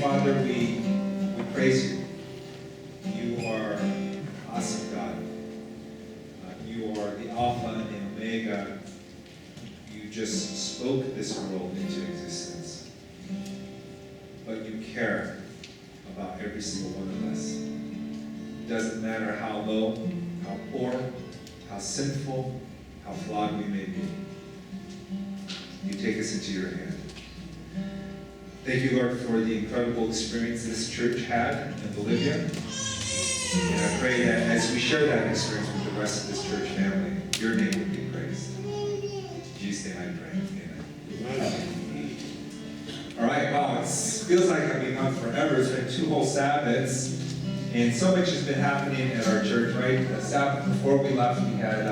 Father, we praise you. You are an awesome God. You are the Alpha and Omega. You just spoke this world into existence. But you care about every single one of us. It doesn't matter how low, how poor, how sinful, how flawed we may be. You take us into your hand. Thank you, Lord, for the incredible experience this church had in Bolivia. And I pray that as we share that experience with the rest of this church family, your name will be praised. In Jesus' name I pray. Amen. All right, wow, it feels like I've been gone forever. It's been 2 whole Sabbaths. And so much has been happening at our church, right? The Sabbath before we left, we had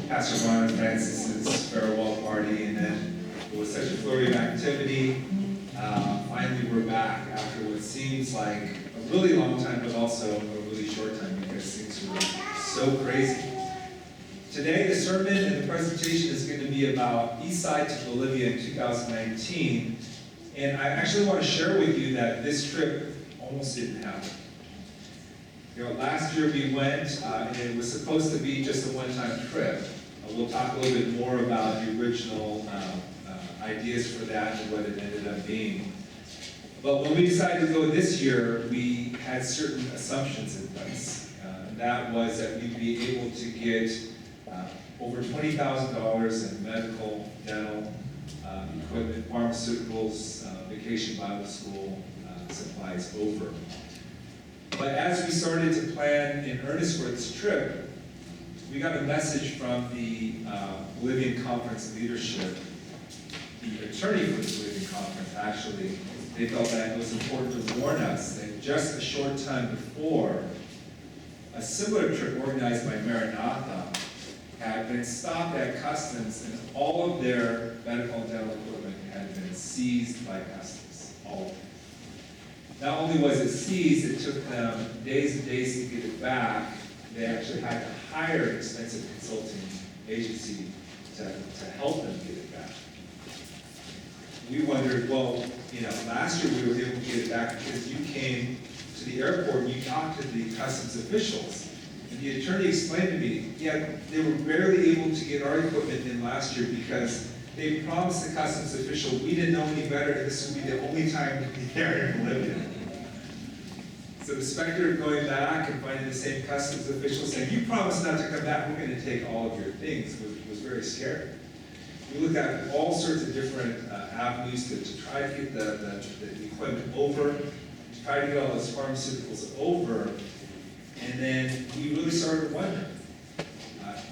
Pastor Ron and Francis's farewell party, and then it was such a flurry of activity. Finally, we're back after what seems like a really long time, but also a really short time because things were so crazy. Today, the sermon and the presentation is going to be about Eastside to Bolivia in 2019. And I actually want to share with you that this trip almost didn't happen. You know, last year we went, and it was supposed to be just a one-time trip. We'll talk a little bit more about the original ideas for that and what it ended up being. But when we decided to go this year, we had certain assumptions in place. And that was that we'd be able to get over $20,000 in medical, dental, equipment, pharmaceuticals, vacation Bible school supplies over. But as we started to plan in earnest for this trip, we got a message from the Bolivian conference leadership. The attorney for the Bolivian conference, actually, they felt that it was important to warn us that just a short time before, a similar trip organized by Maranatha had been stopped at customs, and all of their medical and dental equipment had been seized by customs, all of it. Not only was it seized, it took them days and days to get it back. They actually had to hire an expensive consulting agency to help them get it back. We wondered, well, you know, last year we were able to get it back because you came to the airport and you talked to the customs officials. And the attorney explained to me, yeah, they were barely able to get our equipment in last year because they promised the customs official we didn't know any better and this would be the only time we'd be there in Bolivia. So the specter of going back and finding the same customs official saying, you promised not to come back, we're going to take all of your things, was very scary. We looked at all sorts of different avenues to try to get the equipment over, to try to get all those pharmaceuticals over, and then we really started wondering,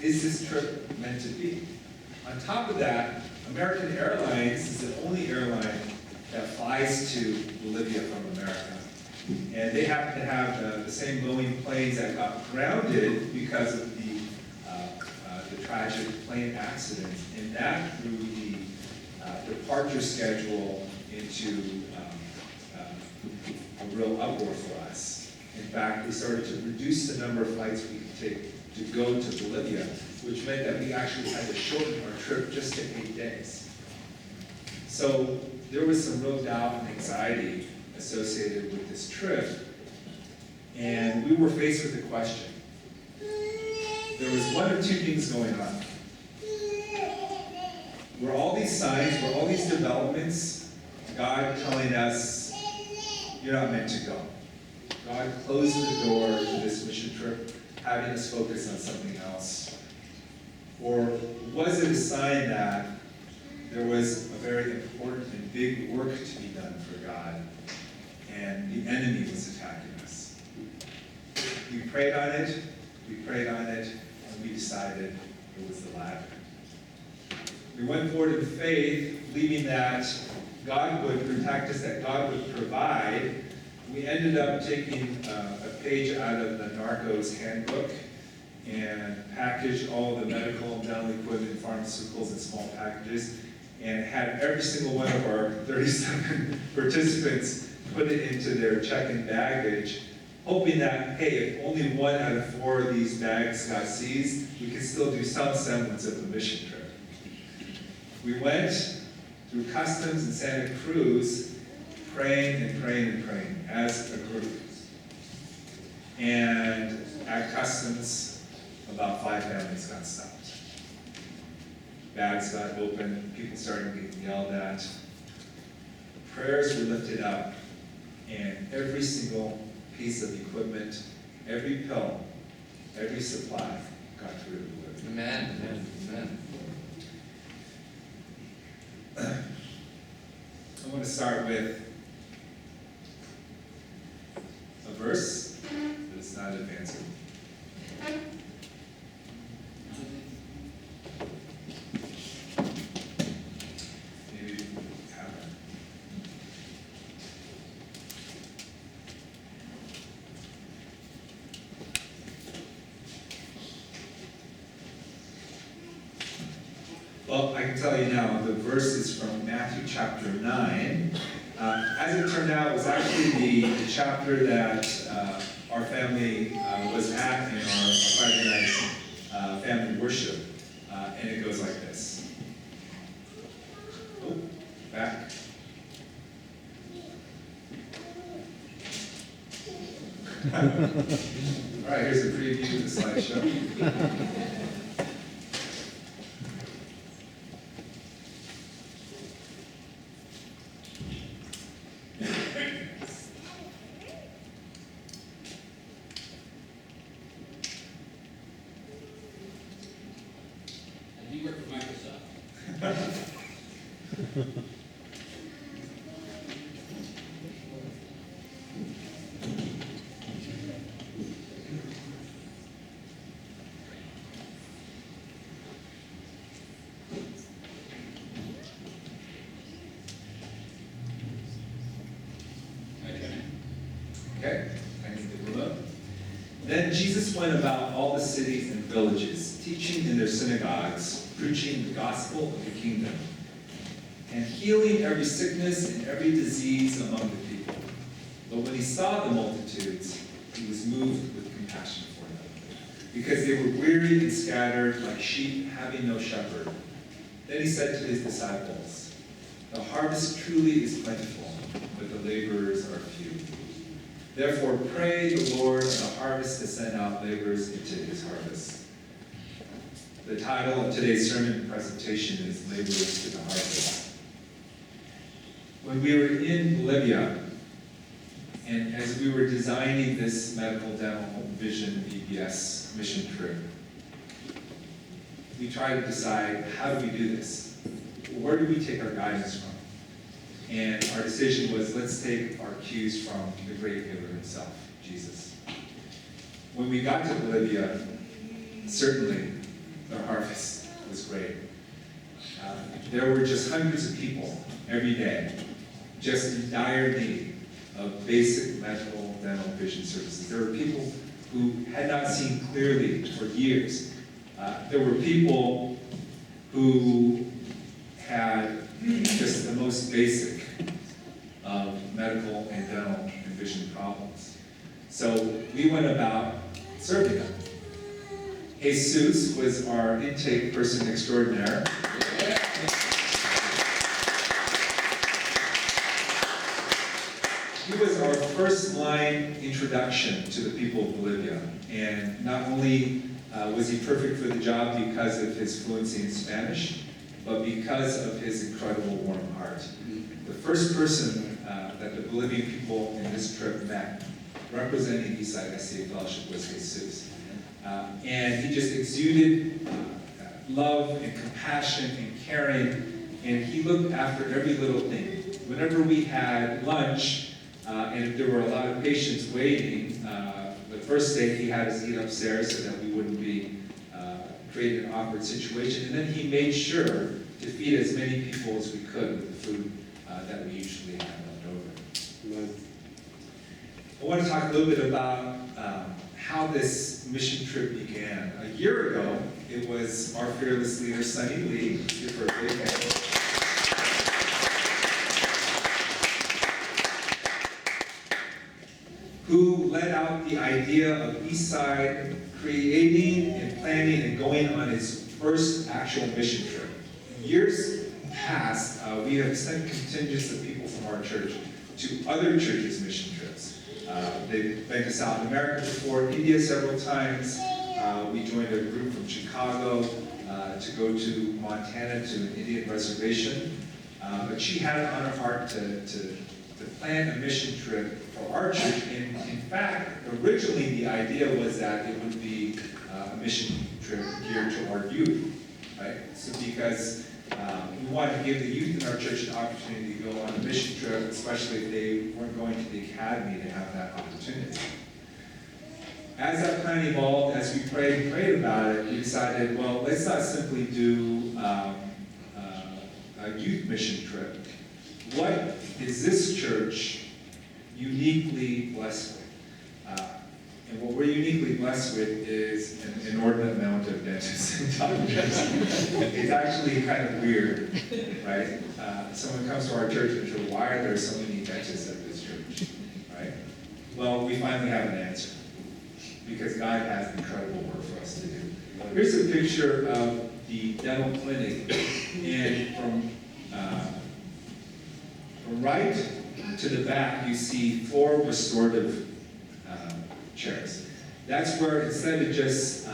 is this trip meant to be? On top of that, American Airlines is the only airline that flies to Bolivia from America. And they happen to have the same Boeing planes that got grounded because of the tragic plane accident. And that threw the departure schedule into a real uproar for us. In fact, we started to reduce the number of flights we could take to go to Bolivia, which meant that we actually had to shorten our trip just to 8 days. So there was some real doubt and anxiety associated with this trip, and we were faced with a question. There was one of two things going on. Were all these signs, were all these developments, God telling us, you're not meant to go? God closing the door to this mission trip, having us focus on something else? Or was it a sign that there was a very important and big work to be done for God, and the enemy was attacking us? We prayed on it, and we decided it was the latter. We went forward in faith, believing that God would protect us, that God would provide. We ended up taking a page out of the Narcos handbook and packaged all the medical and dental equipment, pharmaceuticals in small packages, and had every single one of our 37 participants put it into their check-in baggage, hoping that, hey, if only 1 out of 4 of these bags got seized, we could still do some semblance of a mission trip. We went through customs in Santa Cruz, praying and praying and praying as a group. And at Customs, about 5 families got stopped. Bags got opened, people started getting yelled at. Prayers were lifted up, and every single piece of equipment, every pill, every supply got through to Bolivia. Amen. Amen. Amen. I want to start with a verse, but it's not advancing. Maybe we have it. Well, I can tell you now, the verse is from Matthew chapter 9. As it turned out, it was actually the chapter that our family was at in our Friday night family worship. And it goes like this. Oh, back. All right, here's a preview of the slideshow. You work for Microsoft. Okay, I need the remote. Then Jesus went about all the cities and villages, teaching in their synagogues, preaching the gospel of the kingdom, and healing every sickness and every disease among the people. But when he saw the multitudes, he was moved with compassion for them, because they were weary and scattered like sheep having no shepherd. Then he said to his disciples, "The harvest truly is plentiful, but the laborers are few. Therefore pray the Lord of the harvest to send out laborers into his harvest." The title of today's sermon presentation is Laborers to the Harvest. When we were in Bolivia, and as we were designing this medical, dental, vision, VBS mission trip, we tried to decide, how do we do this? Where do we take our guidance from? And our decision was, let's take our cues from the great healer himself, Jesus. When we got to Bolivia, certainly the harvest was great. There were just hundreds of people every day, just in dire need of basic medical, dental, vision services. There were people who had not seen clearly for years. There were people who had just the most basic of medical and dental and vision problems. So we went about serving them. Jesus was our intake person extraordinaire. He was our first line introduction to the people of Bolivia. And not only was he perfect for the job because of his fluency in Spanish, but because of his incredible warm heart. The first person that the Bolivian people in this trip met, representing Eastside SDA Fellowship, was Jesus. And he just exuded love and compassion and caring, and he looked after every little thing. Whenever we had lunch, and there were a lot of patients waiting, the first day he had us eat upstairs so that we wouldn't be creating an awkward situation, and then he made sure to feed as many people as we could with the food that we usually had left over. I want to talk a little bit about how this mission trip began. A year ago, it was our fearless leader, Sunny Lee, your birthday, who led out the idea of Eastside creating and planning and going on its first actual mission trip. In years past, we have sent contingents of people from our church to other churches' mission trips. They've been to South America before, India several times. We joined a group from Chicago to go to Montana to an Indian reservation. But she had it on her heart to plan a mission trip for our church. And in fact, originally the idea was that it would be a mission trip geared to our youth, right? So because we wanted to give the youth in our church an opportunity to go on a mission trip, especially if they weren't going to the academy, to have that opportunity. As that plan evolved, as we prayed about it, we decided, well, let's not simply do a youth mission trip. What is this church uniquely blessed with? And what we're uniquely blessed with is an inordinate amount of dentists and doctors. It's actually kind of weird, right? Someone comes to our church and says, why are there so many dentists at this church, right? Well, we finally have an answer, because God has incredible work for us to do. Here's a picture of the dental clinic, and from right to the back, you see 4 restorative chairs. That's where, instead of just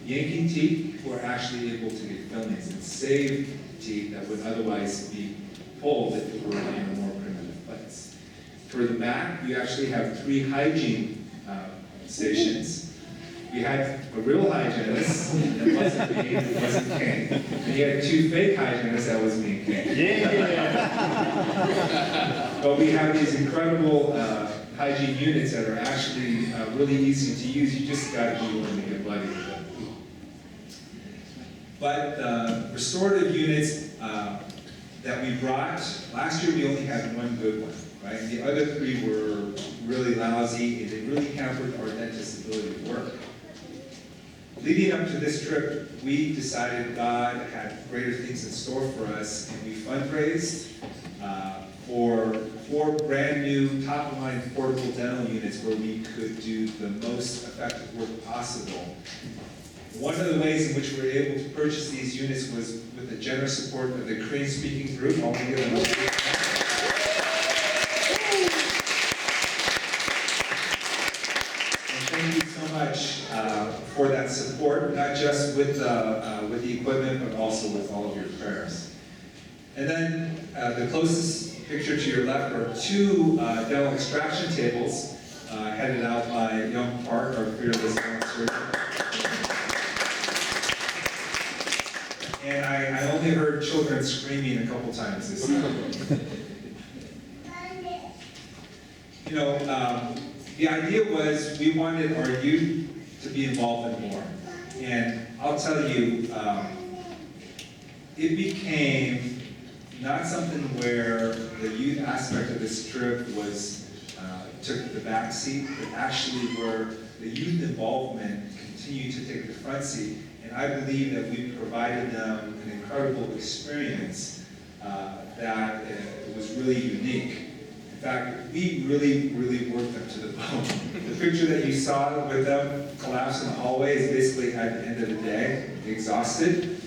yanking teeth, we're actually able to get fillings and save teeth that would otherwise be pulled if it were in a more primitive place. For the back, you actually have 3 hygiene stations. We had a real hygienist, that wasn't me, it wasn't Kane. And you had 2 fake hygienists, that was me and Kane. Yeah. But we have these incredible hygiene units that are actually really easy to use. You just got to be willing to get bloody with them. But restorative units that we brought, last year we only had 1 good one, right? The other 3 were really lousy, and they really hampered our dentist's ability to work. Leading up to this trip, we decided God had greater things in store for us, and we fundraised for 4 brand new top-of-line portable dental units where we could do the most effective work possible. One of the ways in which we were able to purchase these units was with the generous support of the Korean-speaking group. I want to give them a big hand. Thank you so much for that support, not just with the equipment, but also with all of your prayers. And then the closest picture to your left are 2 dental extraction tables headed out by Young Park, our fearless dental surgeon. And I only heard children screaming a couple times this time. You know, the idea was we wanted our youth to be involved in more. And I'll tell you, it became not something where the youth aspect of this trip was took the back seat, but actually where the youth involvement continued to take the front seat. And I believe that we provided them an incredible experience that was really unique. In fact, we really worked them to the bone. The picture that you saw with them collapse in the hallway is basically at the end of the day, exhausted.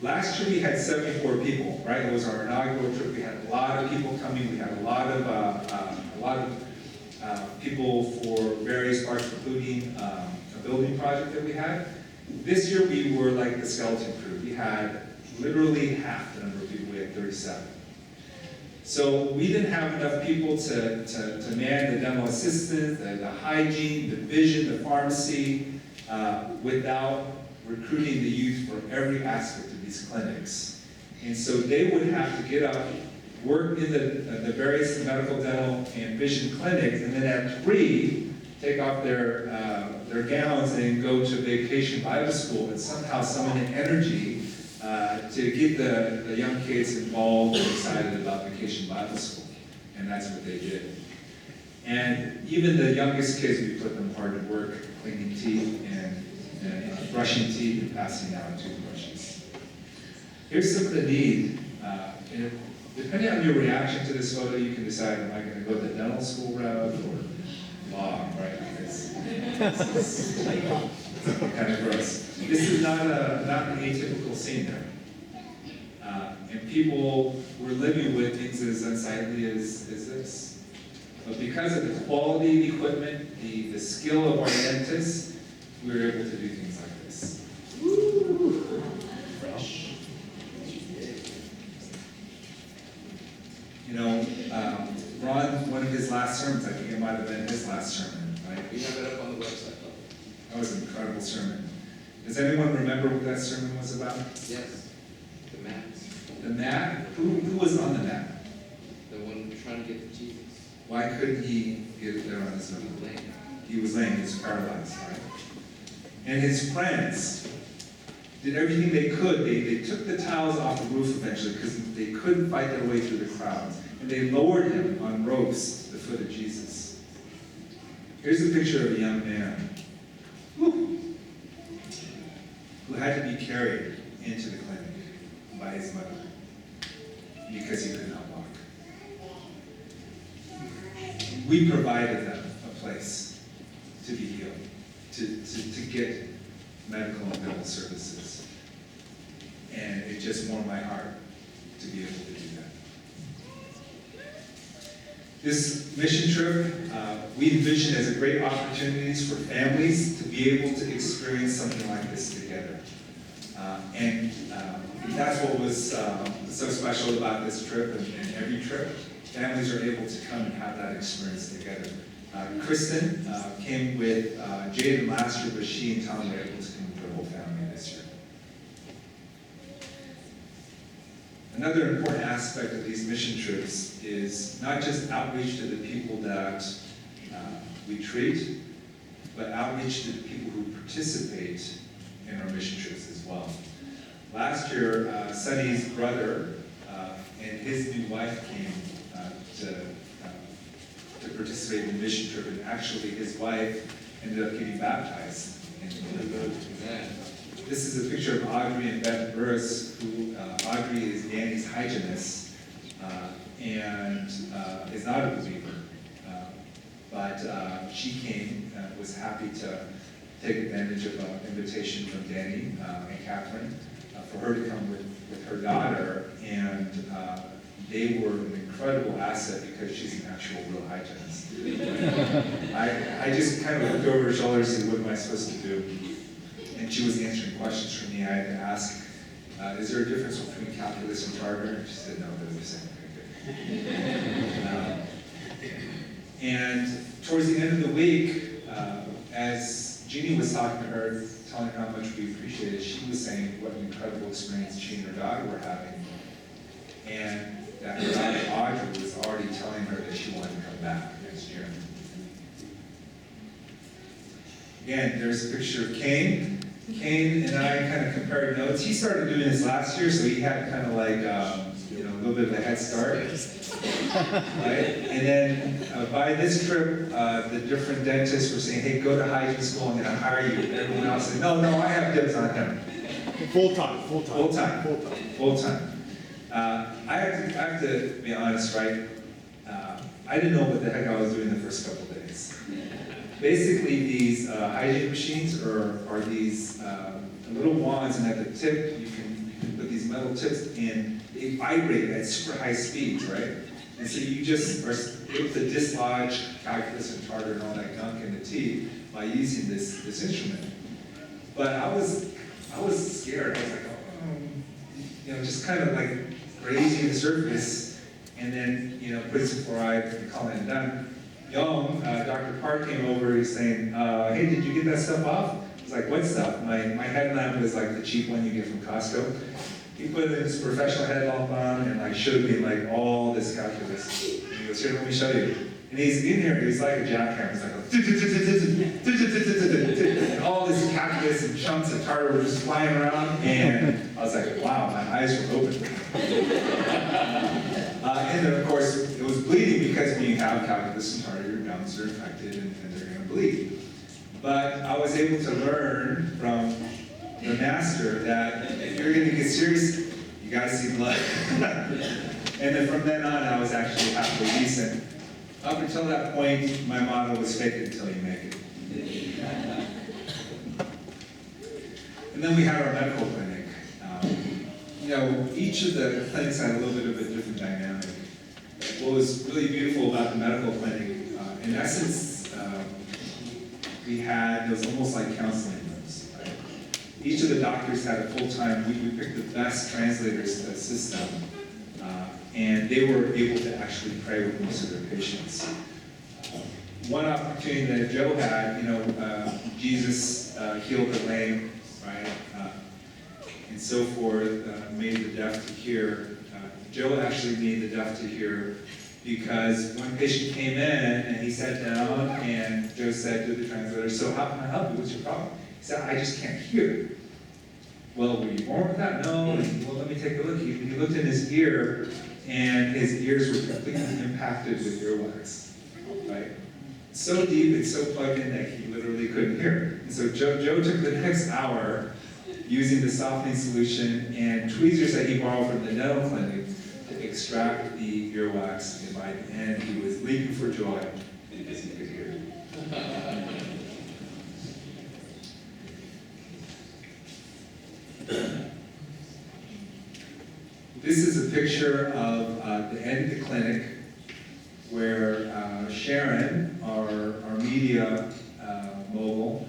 Last year we had 74 people, right? It was our inaugural trip. We had a lot of people coming. We had a lot of people for various parts, including a building project that we had. This year we were like the skeleton crew. We had literally half the number of people. We had 37. So we didn't have enough people to man the dental assistant, the hygiene, the vision, the pharmacy, without recruiting the youth for every aspect of these clinics. And so they would have to get up, work in the various medical, dental, and vision clinics, and then at 3, take off their gowns and go to vacation Bible school, and somehow summon the energy to get the young kids involved and excited about vacation Bible school. And that's what they did. And even the youngest kids, we put them hard to work, cleaning teeth and brushing teeth and passing out toothbrushes. Here's some of the need. And depending on your reaction to this photo, you can decide, am I going to go the dental school route or law, right? Because this is kind of gross. This is not an atypical scene there. And people were living with things as unsightly as this. But because of the quality of the equipment, the skill of our dentists, we were able to do things like this. Fresh. You know, Ron, one of his last sermons, I think it might have been his last sermon, right? We have it up on the website, though. That was an incredible sermon. Does anyone remember what that sermon was about? Yes, the maps. The mat? Who was on the mat? The one trying to get to Jesus. Why couldn't he get there on his He own? was lame. He was lame, he was paralyzed, right? And his friends did everything they could. They took the tiles off the roof eventually because they couldn't fight their way through the crowds. And they lowered him on ropes to the foot of Jesus. Here's a picture of a young man who had to be carried into the clinic by his mother because he could not walk. We provided them a place to be healed, to get medical and dental services. And it just warmed my heart to be able to do that. This mission trip, we envision as a great opportunities for families to be able to experience something like this together. And that's what was so special about this trip and every trip. Families are able to come and have that experience together. Kristen came with Jaden last year, but she and Tom were able to come with their whole family this year. Another important aspect of these mission trips is not just outreach to the people that we treat, but outreach to the people who participate in our mission trips as well. Last year, Sonny's brother and his new wife came to participate in the mission trip, and actually his wife ended up getting baptized in Bolivia. This is a picture of Audrey and Beth Burris, who Audrey is Danny's hygienist and is not a believer, but she came, was happy to take advantage of an invitation from Danny and Catherine for her to come with her daughter, and they were an incredible asset because she's an actual real hygienist. I just kind of looked over her shoulder and said, what am I supposed to do? And she was answering questions for me. I had to ask, is there a difference between calculus and tartar? And she said, no, they're the same. And towards the end of the week, as Jeannie was talking to her, telling her how much we appreciate it, she was saying what an incredible experience she and her daughter were having. And that her daughter Audrey was already telling her that she wanted to come back next year. Again, there's a picture of Cain. Cain and I kind of compared notes. He started doing this last year, so he had kind of like, a little bit of a head start. Right? And then by this trip, the different dentists were saying, hey, go to hygiene school, I'm going to hire you. And everyone else said, no, I have dibs on him. Full time. I have to be honest, right? I didn't know what the heck I was doing the first couple of days. Basically, these hygiene machines are these little wands, and at the tip, you can put these metal tips in. They vibrate at super high speeds, right? And so you just are able to dislodge calculus and tartar and all that gunk in the teeth by using this instrument. But I was scared. I was like, just kind of like grazing the surface, and then put some fluoride and calling it done. Dr. Park came over. He's saying, "Hey, did you get that stuff off?" I was like, "What stuff?" My headlamp was like the cheap one you get from Costco. He put his professional headlamp on and like showed me like all this calculus. And he goes, "Here, let me show you." And he's in here. He's like a jackhammer. He's like, and all this calculus and chunks of tartar were just flying around. And I was like, "Wow, my eyes were open." And then, of course, it was bleeding because when you have calculus and tartar, your gums are infected and they're going to bleed. But I was able to learn from the master that if you're going to get serious, you got to see blood. And then from then on, I was actually halfway decent. Up until that point, my motto was fake it until you make it. And then we had our medical clinic. Each of the clinics had a little bit of a different dynamic. What was really beautiful about the medical clinic in essence, it was almost like counseling rooms. Right? Each of the doctors had a full-time, we picked the best translators to assist them, and they were able to actually pray with most of their patients. One opportunity that Joe had, Jesus healed the lame, right, and so forth, made the deaf to hear. Joe actually made the deaf to hear because one patient came in and he sat down and Joe said to the translator, "So how can I help you? What's your problem?" He said, "I just can't hear." "Well, were you born with that?" "No." "Well, let me take a look." He looked in his ear and his ears were completely impacted with earwax, right? So deep and so plugged in that he literally couldn't hear. And so Joe took the next hour using the softening solution and tweezers that he borrowed from the dental clinic to extract the earwax, and by the end he was leaping for joy because he could hear. This is a picture of the end of the clinic where Sharon, our media mogul,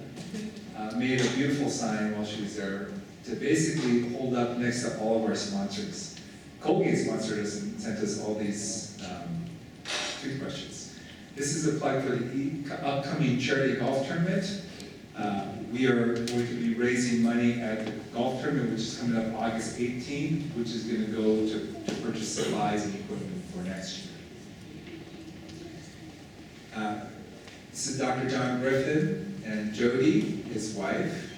made a beautiful sign while she was there to basically hold up next to all of our sponsors. Colgate sponsored us and sent us all these toothbrushes. This is a plug for the upcoming charity golf tournament. We are going to be raising money at the golf tournament, which is coming up August 18th, which is going to go to purchase supplies and equipment for next year. This is Dr. John Griffin and Jody, his wife,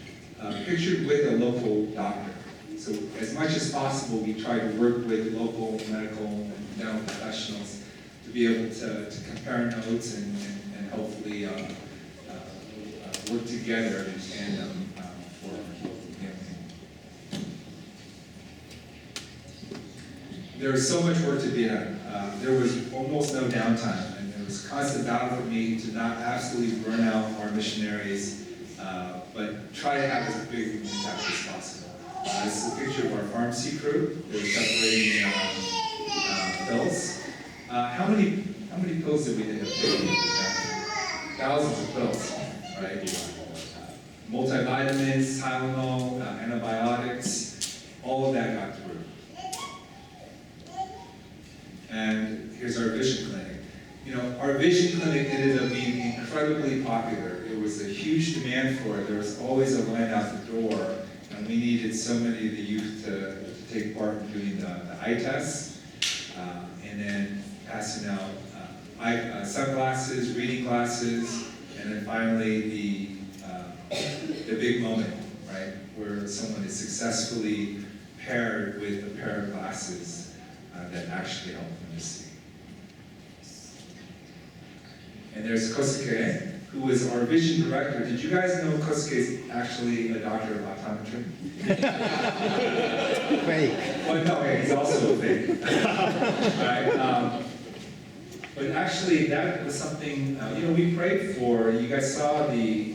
pictured with a local doctor. So as much as possible, we try to work with local medical and dental professionals to be able to compare notes and hopefully work together in tandem for local healing. There was so much work to be done. There was almost no downtime, and there was constant battle for me to not absolutely burn out our missionaries, but try to have as big an impact as possible. This is a picture of our pharmacy crew. They're separating pills. How many pills did we end up taking? Thousands of pills, right? Multivitamins, Tylenol, antibiotics, all of that got through. And here's our vision clinic. Our vision clinic ended up being incredibly popular. There was a huge demand for it. There was always a line out the door, and we needed so many of the youth to take part in doing the eye tests, and then passing out sunglasses, reading glasses, and then finally the big moment, right, where someone is successfully paired with a pair of glasses that actually help them to see. And there's Kosuke, who is our vision director. Did you guys know Kosuke is actually a doctor of optometry? Fake. Well, no, he's also a fake. Right? But actually, that was something we prayed for. You guys saw the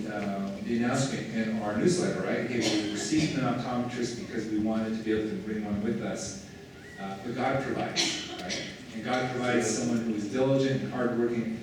announcement in our newsletter, right? Hey, we received an optometrist because we wanted to be able to bring one with us. But God provides, right? And God provides someone who is diligent and hardworking.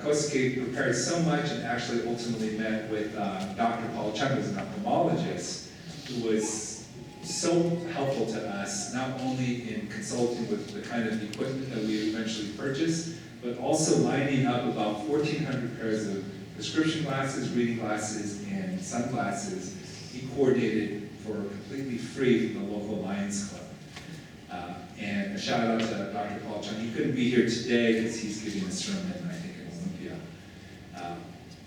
Kosuke prepared so much and actually ultimately met with Dr. Paul Chung, who's an ophthalmologist, who was so helpful to us, not only in consulting with the kind of equipment that we eventually purchased, but also lining up about 1,400 pairs of prescription glasses, reading glasses, and sunglasses he coordinated for completely free from the local Lions Club. And a shout out to Dr. Paul Chung. He couldn't be here today because he's giving a sermon, I think, in Olympia.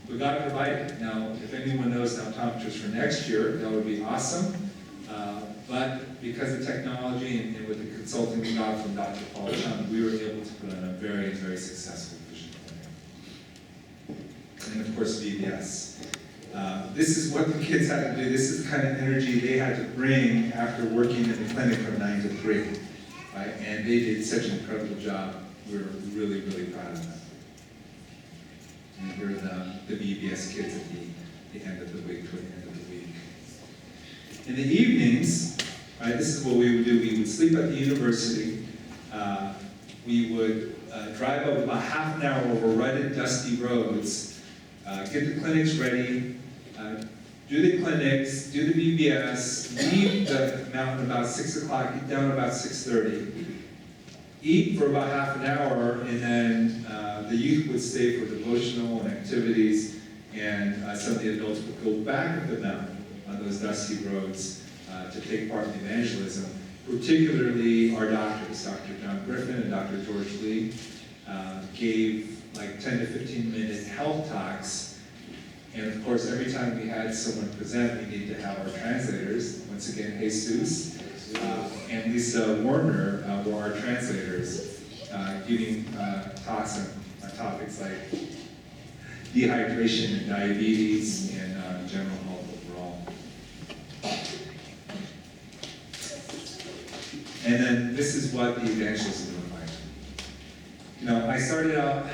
But God provided. Now, if anyone knows an optometrist for next year, that would be awesome. But because of technology and with the consulting we got from Dr. Paul Chung, we were able to put on a very, very successful vision clinic. And of course, VBS. This is what the kids had to do. This is the kind of energy they had to bring after working in the clinic from 9 to 3. Right? And they did such an incredible job. We're really, really proud of them. And here are the VBS kids at the end of the week, toward the end of the week. In the evenings, right, this is what we would do. We would sleep at the university, we would drive up about half an hour over rutted, dusty roads, get the clinics ready, do the clinics, do the BBS, leave the mountain about 6 o'clock, get down about 6:30, eat for about half an hour, and then the youth would stay for devotional and activities, and some of the adults would go back up the mountain on those dusty roads to take part in evangelism. Particularly our doctors, Dr. John Griffin and Dr. George Lee, gave like 10 to 15-minute health talks. And of course, every time we had someone present, we needed to have our translators. Once again, Jesus and Lisa Warner were our translators, giving talks on topics like dehydration and diabetes and general health overall. And then this is what the evangelism looked like. You know, I started out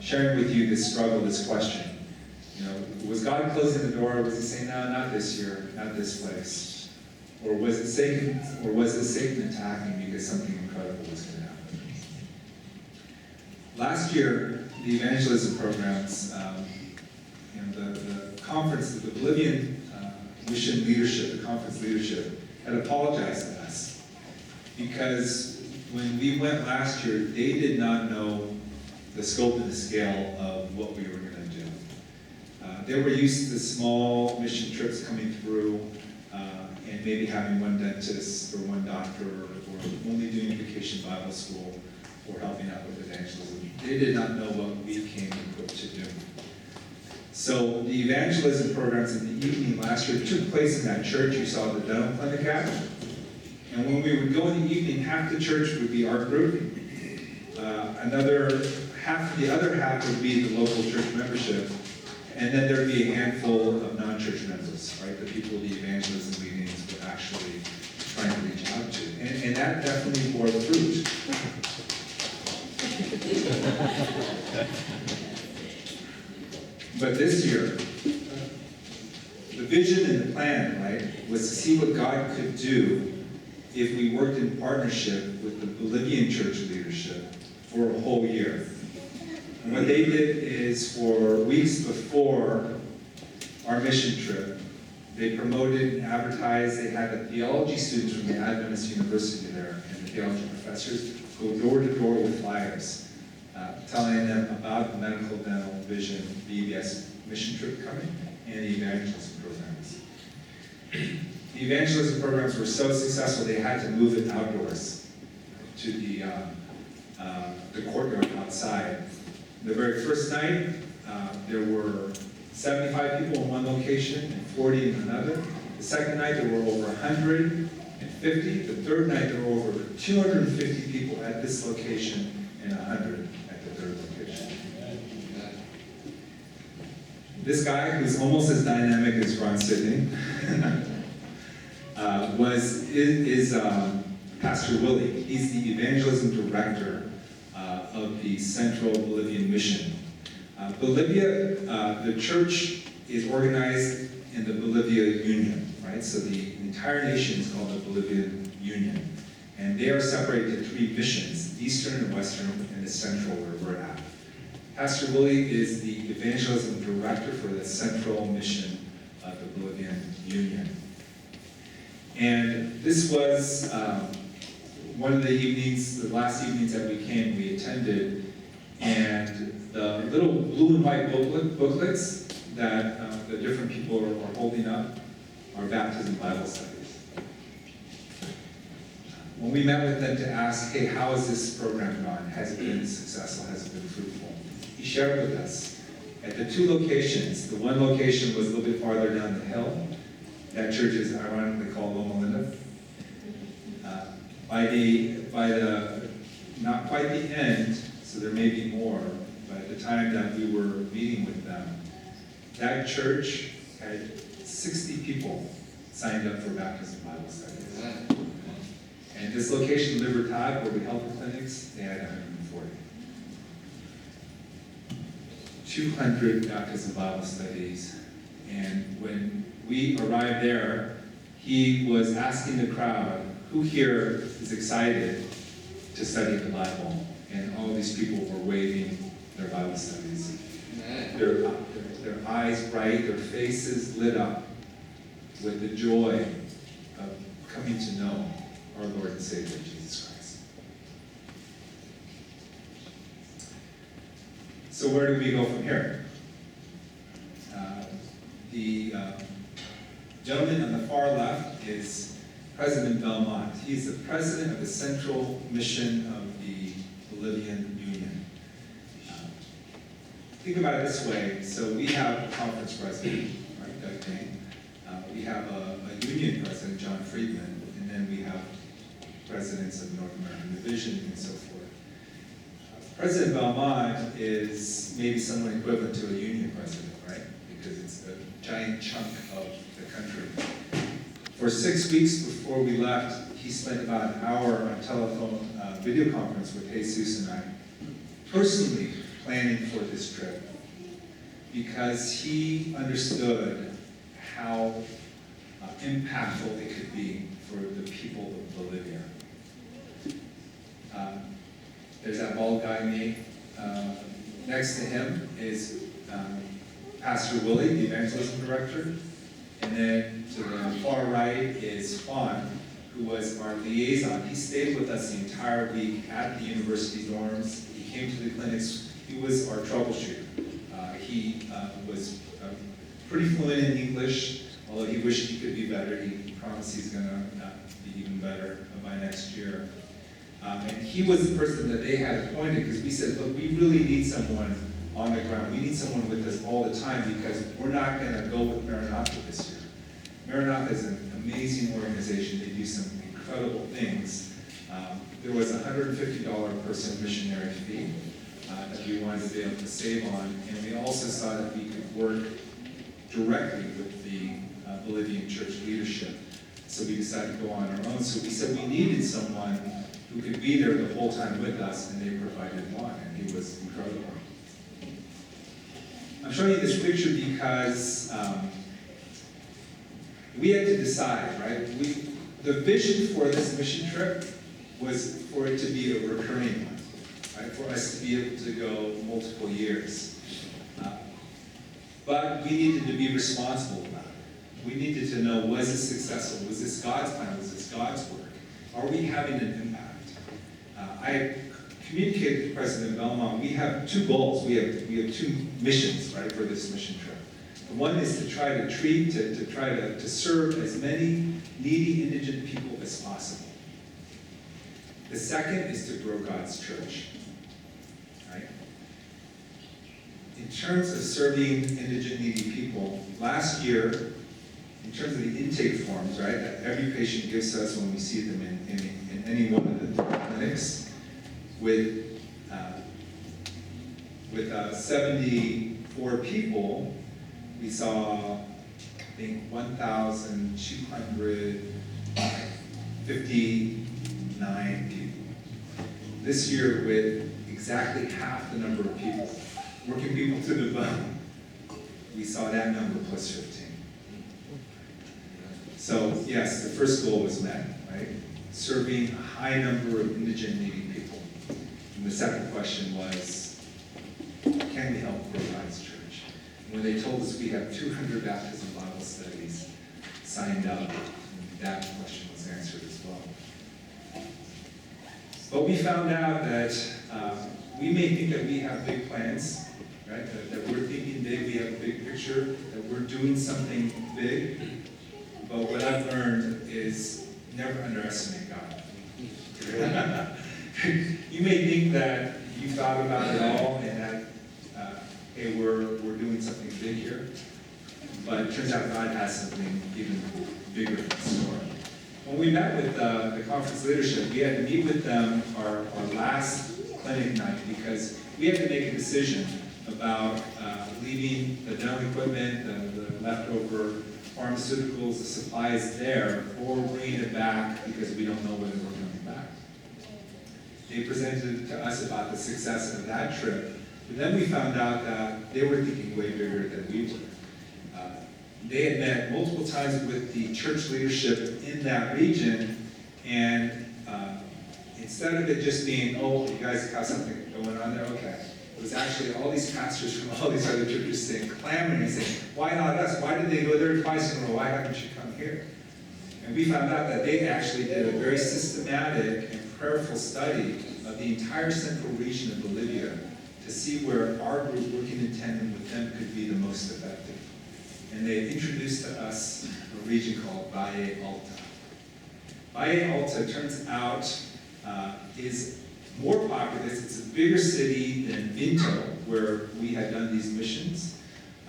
sharing with you this struggle, this question. You know, was God closing the door? Was he saying, no, not this year, not this place? Or was it Satan attacking because something incredible was going to happen? Last year, the evangelism programs, you know, the conference, the Bolivian mission leadership, the conference leadership, had apologized to us because when we went last year, they did not know the scope and the scale of what we were going to do. They were used to small mission trips coming through and maybe having one dentist or one doctor or only doing vacation Bible school or helping out with evangelism. They did not know what we came equipped to do. So the evangelism programs in the evening last year took place in that church you saw the dental clinic at. And when we would go in the evening, half the church would be our group. The other half would be the local church membership. And then there'd be a handful of non-church members, right? The people the evangelism meetings were actually trying to reach out to. And that definitely bore fruit. But this year, the vision and the plan, right, was to see what God could do if we worked in partnership with the Bolivian church leadership for a whole year. And what they did is, for weeks before our mission trip, they promoted and advertised. They had the theology students from the Adventist University there and the theology professors go door to door with flyers, telling them about the medical dental vision, BBS mission trip coming, and the evangelism programs. The evangelism programs were so successful they had to move it outdoors to the courtyard outside. The very first night, there were 75 people in one location and 40 in another. The second night, there were over 150. The third night, there were over 250 people at this location and 100 at the third location. This guy, who's almost as dynamic as Ron Sidney, is Pastor Willie. He's the evangelism director of the Central Bolivian Mission. Bolivia, the church is organized in the Bolivia Union, right? So the entire nation is called the Bolivian Union. And they are separated into three missions, Eastern and Western, and the Central, where we're at. Pastor Willie is the evangelism director for the Central Mission of the Bolivian Union. And this was one of the evenings, the last evenings that we came, we attended, and the little blue and white booklets that the different people are holding up are baptism Bible studies. When we met with them to ask, hey, how has this program gone? Has it been successful? Has it been fruitful? He shared with us, at the two locations, the one location was a little bit farther down the hill. That church is ironically called Loma Linda. By the, not quite the end, so there may be more, but at the time that we were meeting with them, that church had 60 people signed up for baptism Bible studies. And this location, Libertad, where we held the clinics, they had 140. 200 baptism Bible studies. And when we arrived there, he was asking the crowd, who here is excited to study the Bible, and all these people were waving their Bible studies. Man. Their eyes bright, their faces lit up with the joy of coming to know our Lord and Savior, Jesus Christ. So where do we go from here? The gentleman on the far left is President Belmont. He's the president of the Central Mission of the Bolivian Union. Think about it this way. So we have a conference president, right, Doug Payne. We have a union president, John Friedman, and then we have presidents of North American Division and so forth. President Belmont is maybe somewhat equivalent to a union president, right? Because it's a giant chunk of the country. For 6 weeks before we left, he spent about an hour on telephone video conference with Jesus and I, personally planning for this trip, because he understood how impactful it could be for the people of Bolivia. There's that bald guy, me. Next to him is Pastor Willie, the evangelism director. And then to the far right is Juan, who was our liaison. He stayed with us the entire week at the university dorms. He came to the clinics. He was our troubleshooter. He was pretty fluent in English, although he wished he could be better. He promised he's going to be even better by next year. And he was the person that they had appointed, because we said, look, we really need someone on the ground. We need someone with us all the time, because we're not going to go with Maranatha this year. Maranatha is an amazing organization. They do some incredible things. There was a $150 per person missionary fee that we wanted to be able to save on, and we also saw that we could work directly with the Bolivian church leadership. So we decided to go on our own. So we said we needed someone who could be there the whole time with us, and they provided one, and he was incredible. I'm showing you this picture because we had to decide, right? The vision for this mission trip was for it to be a recurring one, right? For us to be able to go multiple years. But we needed to be responsible about it. We needed to know, was this successful? Was this God's plan? Was this God's work? Are we having an impact? I communicated to President Belmont, we have two goals. We have two missions, right, for this mission trip. One is to try to treat, to try to serve as many needy indigent people as possible. The second is to grow God's church, right? In terms of serving indigent needy people, last year, in terms of the intake forms, right, that every patient gives us when we see them in any one of the clinics, with 74 people, we saw, I think, 1,259 people. This year, with exactly half the number of people, working people to the bone, we saw that number plus 15. So, yes, the first goal was met, right? Serving a high number of indigent needy people. And the second question was, can we help grow God's church? When they told us we have 200 baptism Bible studies signed up, that question was answered as well. But we found out that we may think that we have big plans, right? That we're thinking big, we have a big picture, that we're doing something big. But what I've learned is never underestimate God. You may think that you thought about it all and that hey, we're doing something big here, but it turns out God has something even bigger in store. When we met with the conference leadership, we had to meet with them our last clinic night, because we had to make a decision about leaving the dental equipment, the leftover pharmaceuticals, the supplies there, or bringing it back because we don't know whether we're coming back. They presented to us about the success of that trip, but then we found out that they were thinking way bigger than we were. They had met multiple times with the church leadership in that region, and in instead of it just being, oh, you guys have something going on there, okay. It was actually all these pastors from all these other churches saying, clamoring and saying, why not us? Why did they go there twice in a row? Why haven't you come here? And we found out that they actually did a very systematic and prayerful study of the entire central region of Bolivia to see where our group working in tandem with them could be the most effective. And they introduced to us a region called Valle Alta. Valle Alta, turns out, is more populous. It's a bigger city than Vinto, where we had done these missions.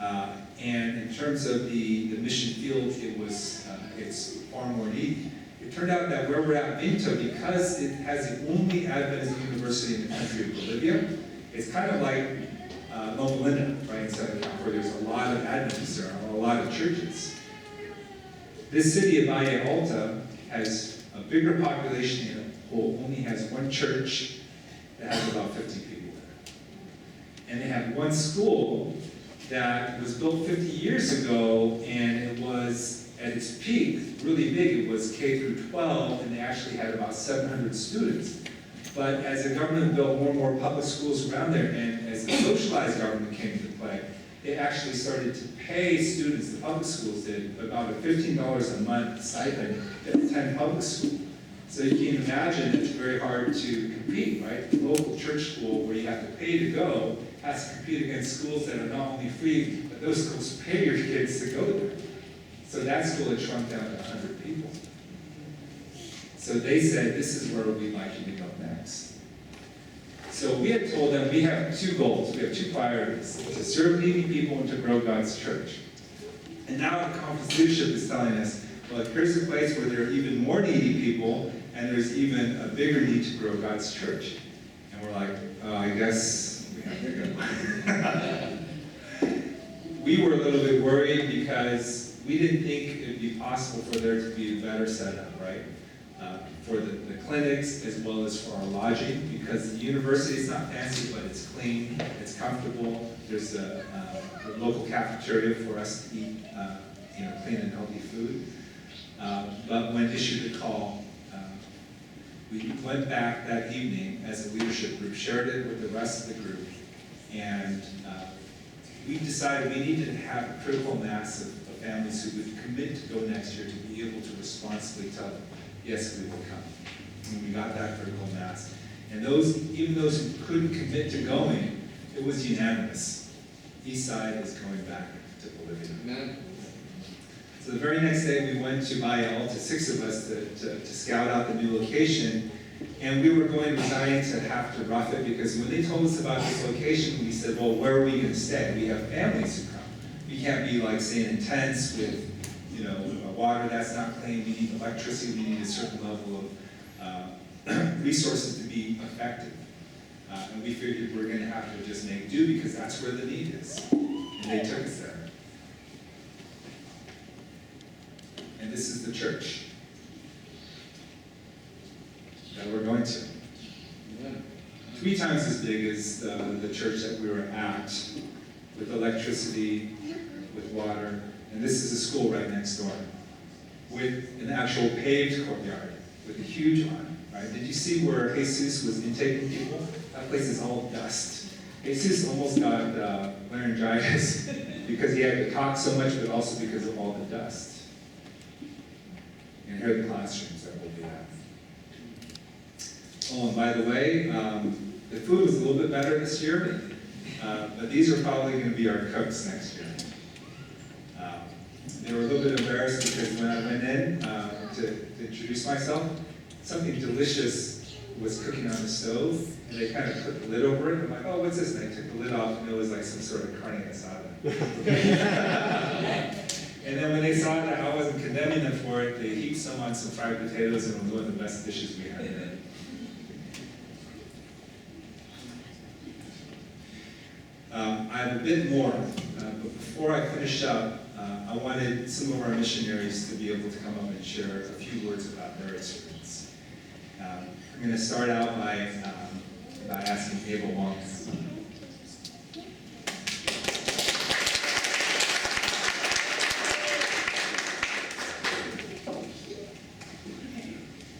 And in terms of the mission field, it's far more needy. It turned out that where we're at Vinto, because it has the only Adventist university in the country of Bolivia, it's kind of like Loma Linda, right, in Southern California, where there's a lot of Adventists there, or a lot of churches. This city of Valle Alta has a bigger population in it, only has one church that has about 50 people there. And they have one school that was built 50 years ago, and it was, at its peak, really big. It was K through 12, and they actually had about 700 students. But as the government built more and more public schools around there, and as the socialized government came into play, they actually started to pay students, the public schools did, about a $15 a month stipend to attend public school. So you can imagine it's very hard to compete, right? The local church school where you have to pay to go has to compete against schools that are not only free, but those schools pay your kids to go there. So that school had shrunk down to 100 people. So they said, this is where we'd like you to go next. So we had told them we have two goals, we have two priorities, to serve needy people and to grow God's church. And now the conference leadership is telling us, well, here's a place where there are even more needy people, and there's even a bigger need to grow God's church. And we're like, oh, I guess we have to go. We were a little bit worried because we didn't think it would be possible for there to be a better setup, right? For the clinics as well as for our lodging, because the university is not fancy, but it's clean, it's comfortable. There's a local cafeteria for us to eat clean and healthy food. But when issued a call, we went back that evening as a leadership group, shared it with the rest of the group, and we decided we needed to have a critical mass of families who would commit to go next year to be able to responsibly tell them, yes, we will come. And we got that critical mass. And even those who couldn't commit to going, it was unanimous. Eastside is going back to Bolivia. Amen. So the very next day we went to Valle Alta, 6 of us, to scout out the new location. And we were going resigned to have to rough it, because when they told us about this location, we said, well, where are we going to stay? We have families who come. We can't be like staying in tents with water that's not clean. We need electricity. We need a certain level of resources to be effective. And we figured we're going to have to just make do, because that's where the need is. And they took us there. And this is the church that we're going to. Amen. 3 times as big as the church that we were at, with electricity, with water. And this is a school right next door, with an actual paved courtyard, with a huge one, right? Did you see where Jesus was intaking people? That place is all dust. Jesus almost got laryngitis because he had to talk so much, but also because of all the dust. And here are the classrooms that we'll be at. Oh, and by the way, the food was a little bit better this year, but these are probably going to be our cooks next year. They were a little bit embarrassed because when I went in to introduce myself, something delicious was cooking on the stove, and they kind of put the lid over it. I'm like, oh, what's this? And I took the lid off, and it was like some sort of carne asada. And then when they saw that I wasn't condemning them for it, they heaped some on some fried potatoes, and it was one of the best dishes we had. I have a bit more, but before I finish up, I wanted some of our missionaries to be able to come up and share a few words about their experience. I'm going to start out by asking Abel Wong.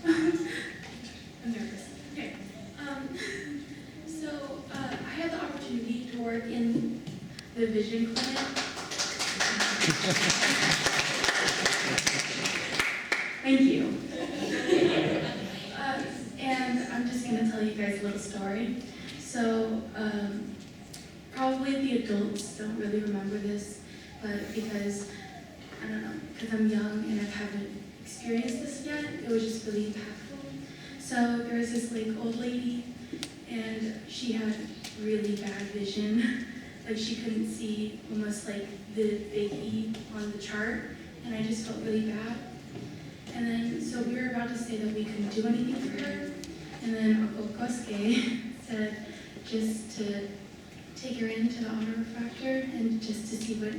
I'm nervous. vision clinic. Thank you. And I'm just going to tell you guys a little story. So, probably the adults don't really remember this, but because, I don't know, because I'm young and I haven't experienced this yet, it was just really impactful. So there was this like old lady, and she had really bad vision. Like she couldn't see almost like the big E on the chart, and I just felt really bad. And then, so we were about to say that we couldn't do anything for her, and then Uncle Kosuke said just to take her into the auto refractor and just to see what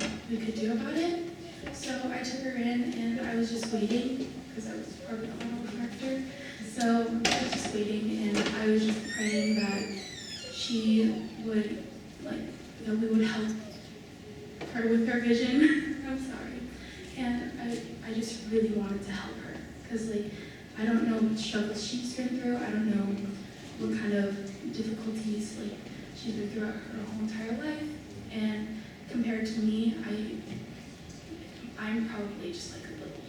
like we could do about it. So I took her in, and I was just waiting, because I was part of the auto refractor. So I was just waiting, and I was just praying that she would, like, that we would help her with her vision. I'm sorry. And I just really wanted to help her, because like, I don't know what struggles she's been through. I don't know what kind of difficulties like she's been throughout her whole entire life. And compared to me, I'm probably just like a little,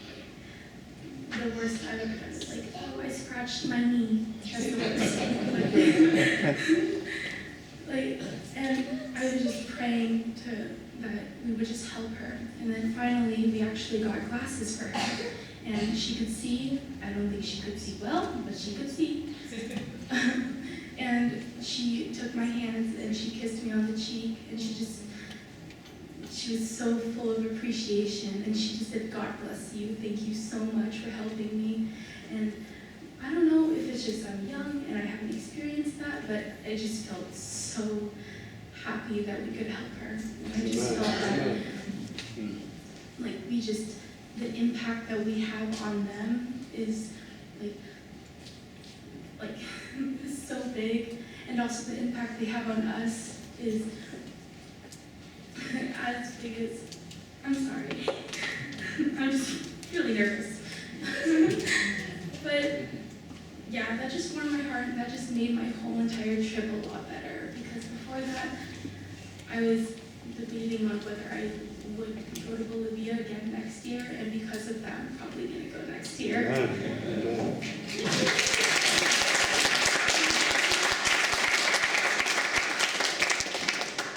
the worst I've ever done is like, oh, I scratched my knee. That's the worst. Like, and I was just praying that we would just help her. And then finally, we actually got glasses for her. And she could see. I don't think she could see well, but she could see. And she took my hands and she kissed me on the cheek, and she was so full of appreciation, and she just said, God bless you, thank you so much for helping me. And I don't know if it's just I'm young and I haven't experienced that, but I just felt so happy that we could help her. And I just felt that, like, the impact that we have on them is like is so big, and also the impact they have on us is as big as, I'm sorry, I'm just really nervous. But yeah, that just warmed my heart, and that just made my whole entire trip a lot better, because before that, I was debating on whether I would go to Bolivia again next year, and because of that, I'm probably going to go next year.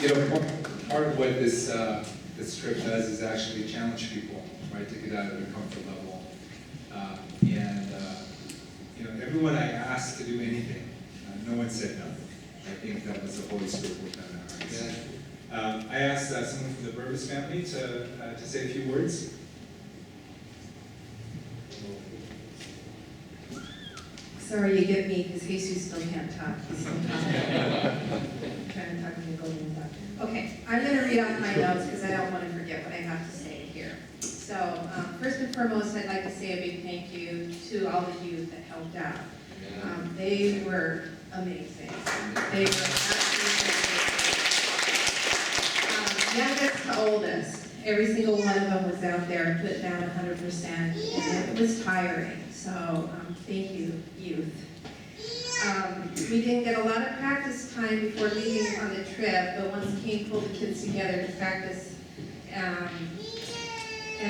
You know, part of what this trip does is actually challenge people, right, to get out of their comfort level. You know, everyone I asked to do anything, no one said no. I think that was the Holy Spirit working on our hearts. I asked someone from the Burvis family to say a few words. Sorry you get me, because Jesus still can't talk. He's still trying to talk to me golden stuff. Okay, I'm going to read off my notes because I don't want to forget what I have to say here. So, first and foremost, I'd like to say a big thank you to all the youth that helped out. They were amazing. They were absolutely amazing. Youngest to oldest, every single one of them was out there and put down 100%, and it was tiring. So, thank you, youth. We didn't get a lot of practice time before leaving on the trip, but once Kane pulled the kids together to practice, and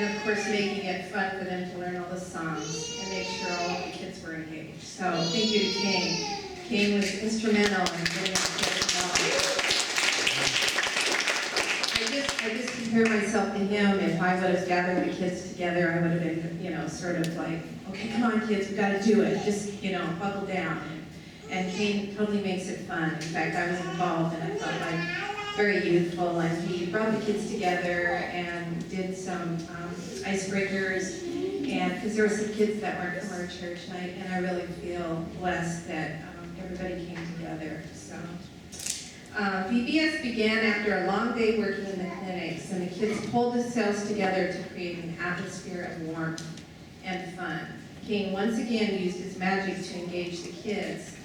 of course making it fun for them to learn all the songs and make sure all of the kids were engaged. So thank you to Kane. Kane was instrumental in getting the kids involved. I just compare myself to him. If I would have gathered the kids together, I would have been, you know, sort of like, okay, come on kids, we got to do it. Just, you know, buckle down. And Kane totally makes it fun. In fact, I was involved, and I felt like very youthful. And he brought the kids together and did some icebreakers. And because there were some kids that weren't from our church night, and I really feel blessed that everybody came together. So VBS began after a long day working in the clinics, and the kids pulled themselves together to create an atmosphere of warmth and fun. Kane once again used his magic to engage the kids,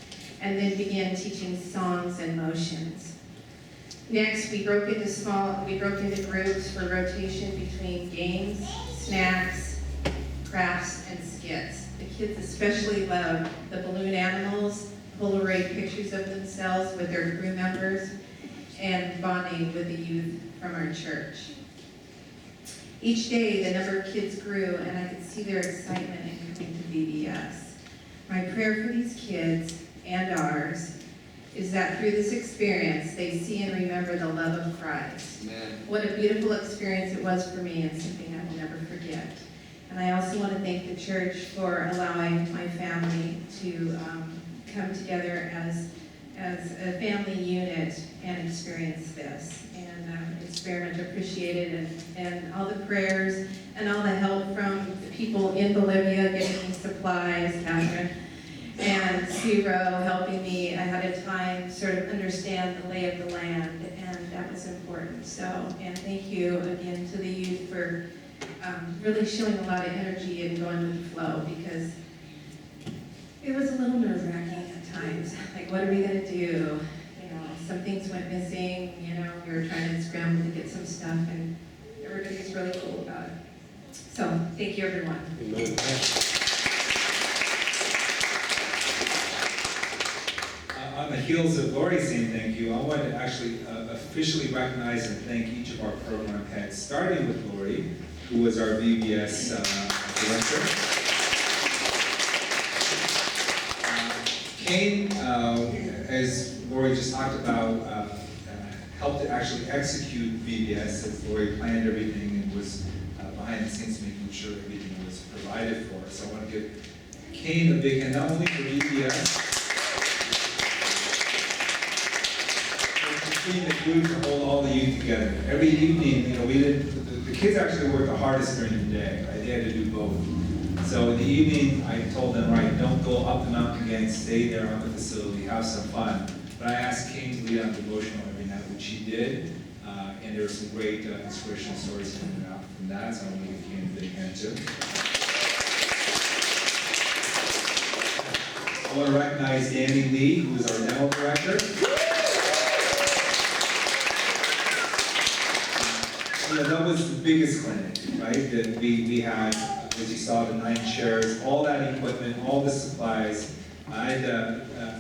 and then began teaching songs and motions. Next, we broke into groups for rotation between games, snacks, crafts, and skits. The kids especially loved the balloon animals, Polaroid pictures of themselves with their crew members, and bonding with the youth from our church. Each day, the number of kids grew, and I could see their excitement in coming to VBS. My prayer for these kids, and ours, is that through this experience, they see and remember the love of Christ. Amen. What a beautiful experience it was for me, and something I will never forget. And I also want to thank the church for allowing my family to come together as a family unit and experience this. And it's very much appreciated, and all the prayers and all the help from the people in Bolivia getting me supplies, Catherine and Zero helping me ahead of time sort of understand the lay of the land, and that was important. So, and thank you again to the youth for really showing a lot of energy and going with the flow, because it was a little nerve-wracking at times. Like, what are we gonna do? You know, some things went missing, you know, we were trying to scramble to get some stuff, and everybody's really cool about it. So, thank you, everyone. Amen. On the heels of Lori saying thank you, I want to actually officially recognize and thank each of our program heads, starting with Lori, who was our VBS director. Kane, as Lori just talked about, helped to actually execute VBS as Lori planned everything and was behind the scenes making sure everything was provided for. So I want to give Kane a big hand, not only for VBS, the glue to hold all the youth together. Every evening, you know, the kids actually worked the hardest during the day, right? They had to do both. So in the evening, I told them, right, don't go up the mountain again, stay there on the facility, have some fun. But I asked Kane to lead on devotional every night, which he did, and there were some great inspirational stories coming out from that, so I want to give Kane a big hand too. I want to recognize Danny Lee, who is our dental director. You know, that was the biggest clinic, right? That we had, as you saw, the 9 chairs, all that equipment, all the supplies. I had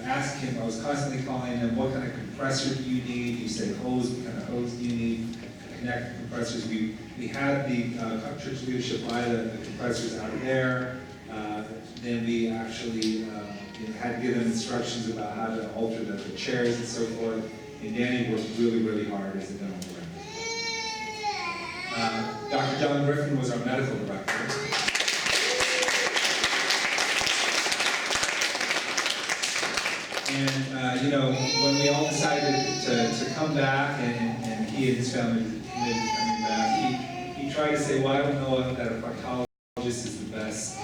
asked him, I was constantly calling him, what kind of compressor do you need? You said hose, what kind of hose do you need? Connect compressors. We had the church leadership buy the compressors out of there. Then we actually had to give them instructions about how to alter the chairs and so forth. And Danny worked really, really hard as a dental director. Dr. John Griffin was our medical director. And you know, when we all decided to come back, and he and his family committed to coming back, he tried to say, well, I don't know that a proctologist is the best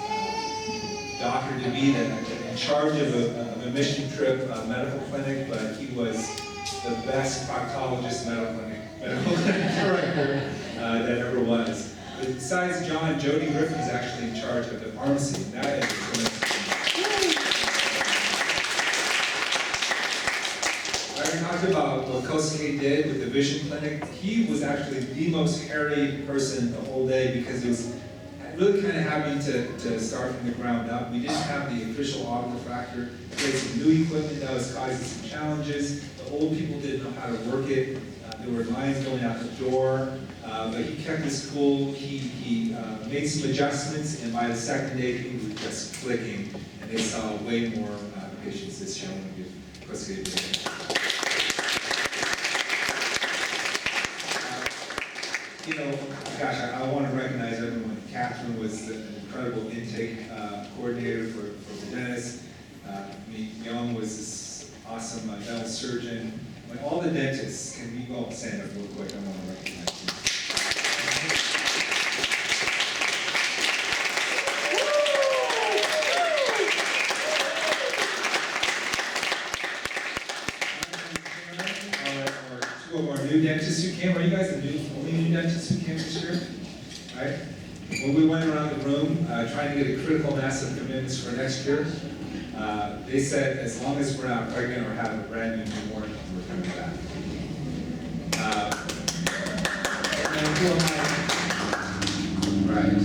doctor to be in charge of a mission trip medical clinic, but he was the best proctologist medical clinic director that ever was. But besides John, Jody Griffin is actually in charge of the pharmacy. And that is I talked about what Kosuke did with the vision clinic. He was actually the most hairy person the whole day, because it was really kind of having to start from the ground up. We didn't have the official auto refractor. We had some new equipment that was causing some challenges. The old people didn't know how to work it. There were lines going out the door, but he kept us cool. He made some adjustments, and by the second day, he was just clicking, and they saw way more patients this year. I want to give Kosuke a big hand. You know, gosh, I want to recognize everyone. Catherine was an incredible intake coordinator for the dentist. Young was this awesome dental surgeon. Like, all the dentists, can we all stand up real quick? I want to recognize you. Two of our new dentists who came. Are you guys the only new dentists who came this year? Right? When we went around the room trying to get a critical mass of commitments for next year, they said as long as we're not pregnant or have a brand new newborn, we're coming back. And who am I? Right.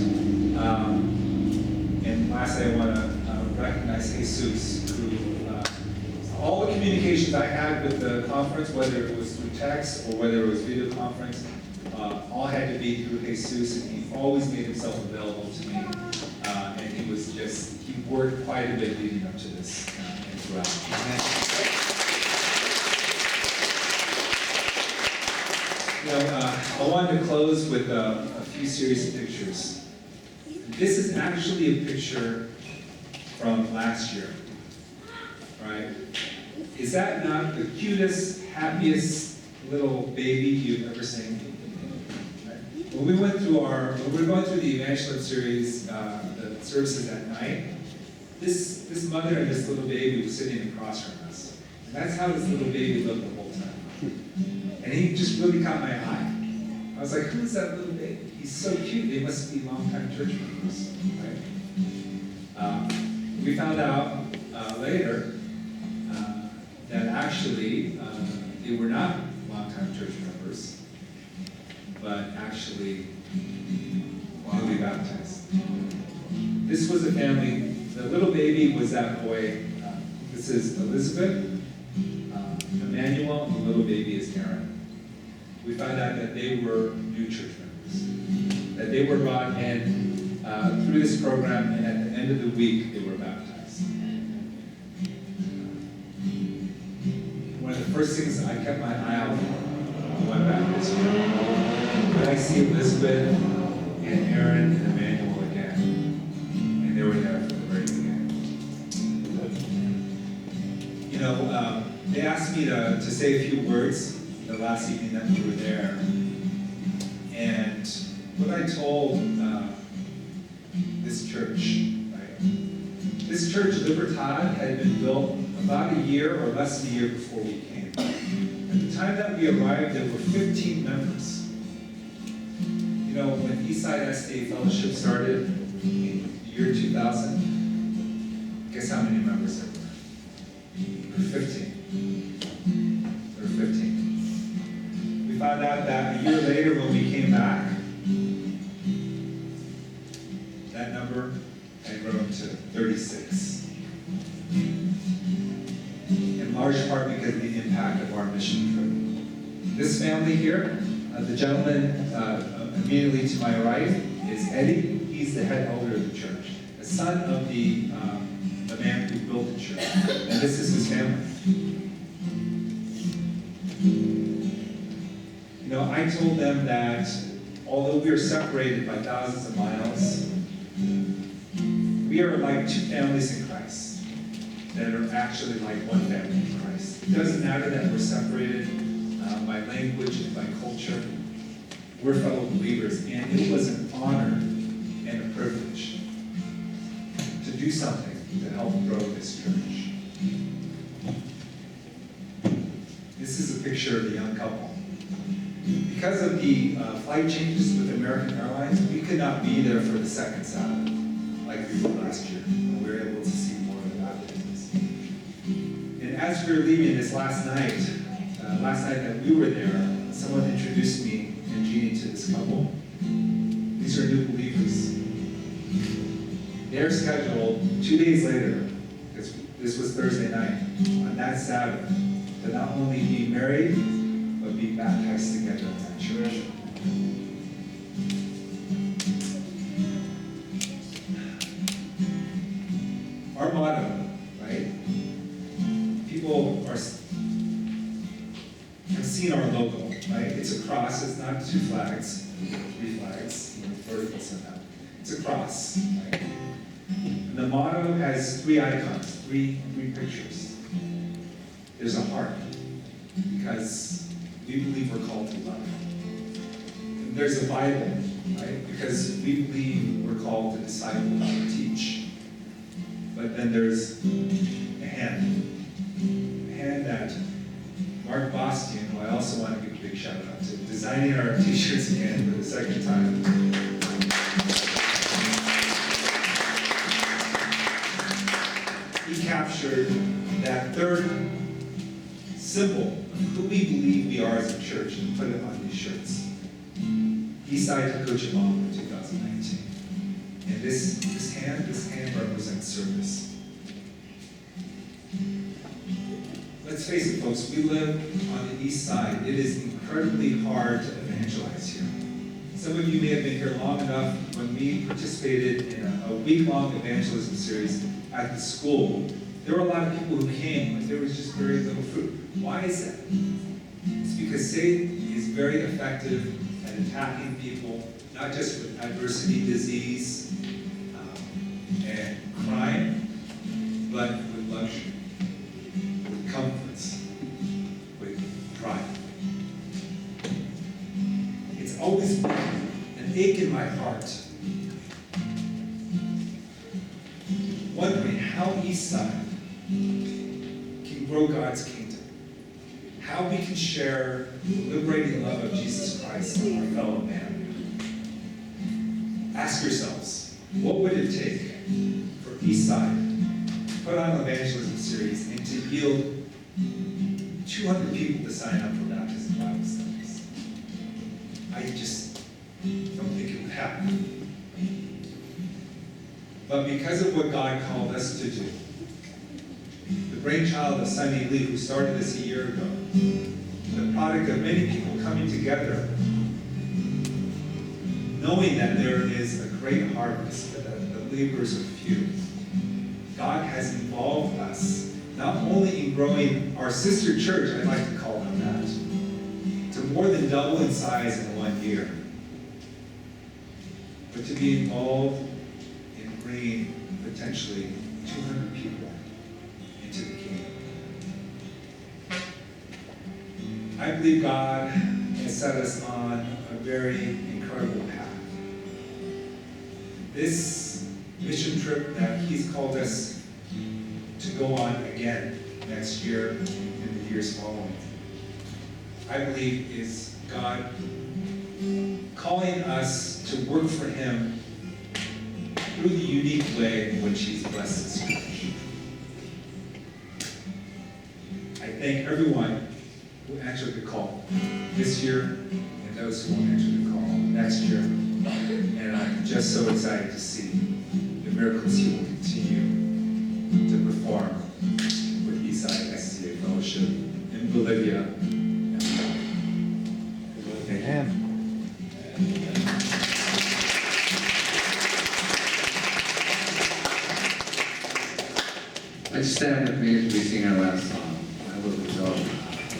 And lastly, I want to recognize Jesus, who all the communications I had with the conference, whether it was through text or whether it was video conference, all had to be through Jesus, and he always made himself available to me. And he worked quite a bit leading up to this and throughout. I wanted to close with a few series of pictures. This is actually a picture from last year, right? Is that not the cutest, happiest little baby you've ever seen? Right? When we were going through the Evangelism series, the services at night, this mother and this little baby was sitting across from us. And that's how this little baby looked the whole time. And he just really caught my eye. I was like, who's that little baby? He's so cute. They must be longtime church members, right? We found out later that actually they were not longtime church members, but actually newly baptized. This was a family. The little baby was that boy. This is Elizabeth, Emmanuel, and the little baby is Aaron. We found out that they were new church members, that they were brought in through this program, and at the end of the week, they were baptized. One of the first things I kept my eye out on my baptism, when I see Elizabeth and Aaron and Emmanuel again, and they were there from the very beginning. They asked me to say a few words the last evening that we were there. And what I told this church, right? This church, Libertad, had been built about a year or less than a year before we came. At the time that we arrived, there were 15 members. When Eastside SDA Fellowship started in the year 2000, guess how many members there were? There were 15. There were 15. We found out that a year later when we came back, that number had grown to 36. In large part because of the impact of our mission trip. This family here, the gentleman immediately to my right is Eddie. He's the head elder of the church, the son of the man who built the church. And this is his family. I told them that although we are separated by thousands of miles, we are like two families in Christ that are actually like one family in Christ. It doesn't matter that we're separated by language and by culture. We're fellow believers, and it was an honor and a privilege to do something to help grow this church. This is a picture of the young couple. Because of the flight changes with American Airlines, we could not be there for the second Sabbath like we were last year. And we were able to see more of the baptisms. And as we were leaving this last night that we were there, someone introduced me and Jeannie to this couple. These are new believers. They're scheduled 2 days later, because this was Thursday night, on that Sabbath, to not only be married, but be baptized together in that church. Our motto, right? People have seen our logo, right? It's a cross. It's not 2 flags, 3 flags, vertical somehow. It's a cross, right? And the motto has 3 icons, three pictures. There's a heart, because we believe we're called to love. And there's a Bible, right? Because we believe we're called to disciple, to teach. But then there's a hand that Mark Bastian, who I also want to give a big shout out to, designing our t-shirts again for the second time. He captured that third symbol of who we believe we are as a church and put it on these shirts. Eastside to Cochabamba 2019. And this hand represents service. let's face it, folks, we live on the east side. It is incredibly hard to evangelize here. Some of you may have been here long enough when we participated in a week-long evangelism series at the school. There were a lot of people who came, but there was just very little fruit. Why is that? It's because Satan is very effective at attacking people, not just with adversity, disease, and crime, but with luxury, with comforts, with pride. It's always been an ache in my heart, wondering how Eastside can grow God's kingdom, how we can share the liberating love of Jesus Christ with our fellow man. Ask yourselves, what would it take for Eastside to put on an evangelism series and to yield 200 people to sign up for baptism Bible studies? I just don't think it would happen. But because of what God called us to do, the brainchild of Sunny Lee, who started this a year ago, the product of many people coming together, knowing that there is a great harvest, but that the laborers are few, God has involved us, not only in growing our sister church, I'd like to call them that, to more than double in size in 1 year, but to be involved in bringing potentially 200 people into the kingdom. I believe God has set us on a very incredible path. This mission trip that He's called us to go on again next year and the years following, I believe is God calling us to work for Him through the unique way in which He's blessed this church. I thank everyone who answered the call this year and those who will answer the call next year. And I'm just so excited to see the miracles He will continue to perform with Eastside SDA Fellowship in Bolivia. Amen. I just stand with me as we sing our last song.